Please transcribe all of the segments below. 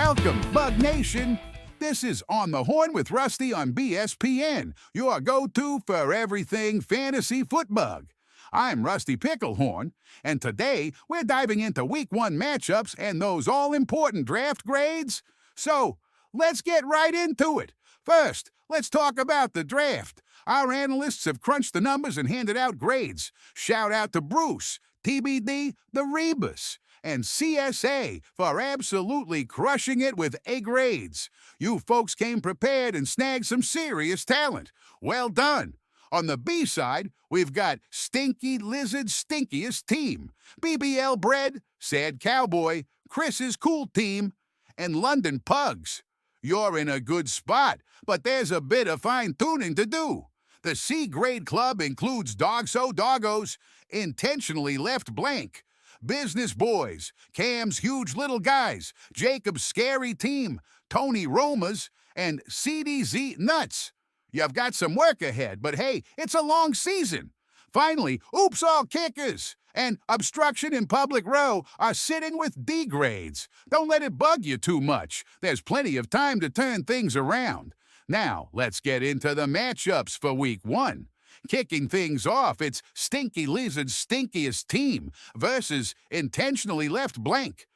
Welcome, Bug Nation. This is On the Horn with Rusty on BSPN, your go-to for everything Fantasy Footbug. I'm Rusty Picklehorn, and today we're diving into Week 1 matchups and those all-important draft grades. So, let's get right into it. First, let's talk about the draft. Our analysts have crunched the numbers and handed out grades. Shout out to Bruce, TBD, the Rebas, and CSA for absolutely crushing it with A grades. You folks came prepared and snagged some serious talent. Well done. On the B side, we've got Stinky Lizard Stinkiest Team, BBL Bread, Sad Cowboy, Chris's Cool Team, and London Pugs. You're in a good spot, but there's a bit of fine-tuning to do. The C grade club includes Dogso Doggos, Intentionally Left Blank, Business Boys, Cam's Huge Little Guys, Jacob's Scary Team, Tony Roma's, and CDZ Nuts. You've got some work ahead, but hey, it's a long season. Finally, Oops All Kickers and Obstruction in Public Row are sitting with D grades. Don't let it bug you too much. There's plenty of time to turn things around. Now, let's get into the matchups for Week 1. Kicking things off, it's Stinky Lizard's Stinkiest Team versus Intentionally Left Blank.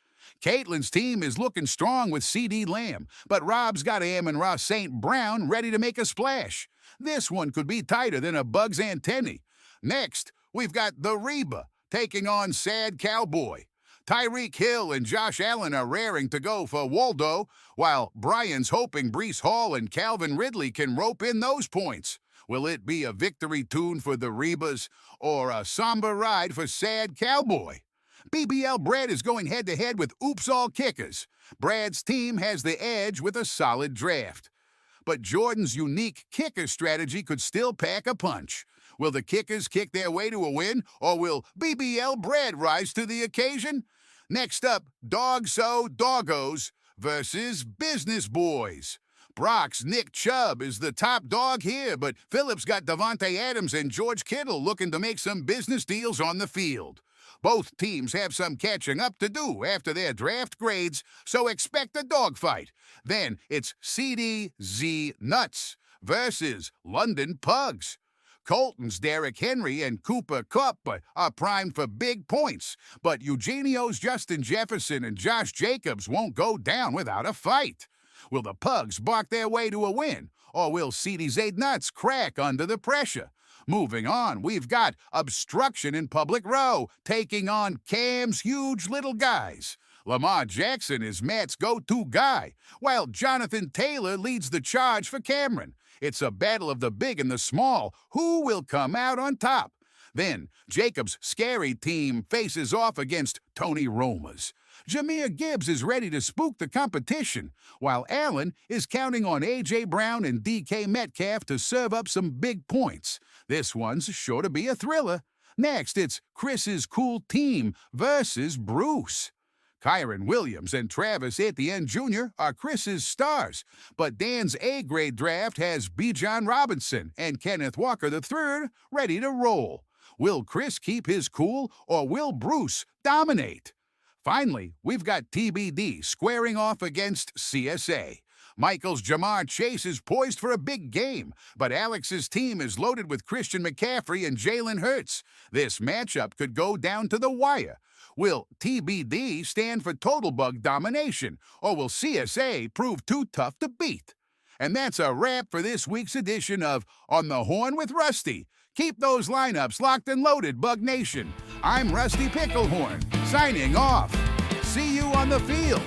Caitlin's team is looking strong with C.D. Lamb, but Rob's got Amon-Ra St. Brown ready to make a splash. This one could be tighter than a bug's antennae. Next, we've got the Reba taking on Sad Cowboy. Tyreek Hill and Josh Allen are raring to go for Waldo, while Brian's hoping Breece Hall and Calvin Ridley can rope in those points. Will it be a victory tune for the Rebas or a somber ride for Sad Cowboy? BBL Brad is going head-to-head with Oops All Kickers. Brad's team has the edge with a solid draft. But Jordan's unique kicker strategy could still pack a punch. Will the Kickers kick their way to a win, or will BBL Brad rise to the occasion? Next up, Dogso Doggos versus Business Boys. Brock's Nick Chubb is the top dog here, but Phillips got Devontae Adams and George Kittle looking to make some business deals on the field. Both teams have some catching up to do after their draft grades, so expect a dogfight. Then it's CDZ Nuts versus London Pugs. Colton's Derrick Henry and Cooper Kupp are primed for big points, but Eugenio's Justin Jefferson and Josh Jacobs won't go down without a fight. Will the Pugs bark their way to a win, or will CDZ Nuts crack under the pressure? Moving on, we've got Obstruction in Public Row taking on Cam's Huge Little Guys. Lamar Jackson is Matt's go-to guy, while Jonathan Taylor leads the charge for Cameron. It's a battle of the big and the small. Who will come out on top? Then, Jacob's Scary Team faces off against Tony Roma's. Jahmyr Gibbs is ready to spook the competition, while Allen is counting on A.J. Brown and DK Metcalf to serve up some big points. This one's sure to be a thriller. Next, it's Chris's Cool Team versus Bruce. Kyron Williams and Travis Etienne Jr. are Chris's stars, but Dan's A-grade draft has Bijan Robinson and Kenneth Walker III ready to roll. Will Chris keep his cool, or will Bruce dominate? Finally, we've got TBD squaring off against CSA. Michael's Jamar Chase is poised for a big game, but Alex's team is loaded with Christian McCaffrey and Jalen Hurts. This matchup could go down to the wire. Will TBD stand for total bug domination, or will CSA prove too tough to beat? And that's a wrap for this week's edition of On the Horn with Rusty. Keep those lineups locked and loaded, Bug Nation. I'm Rusty Picklehorn, signing off. See you on the field.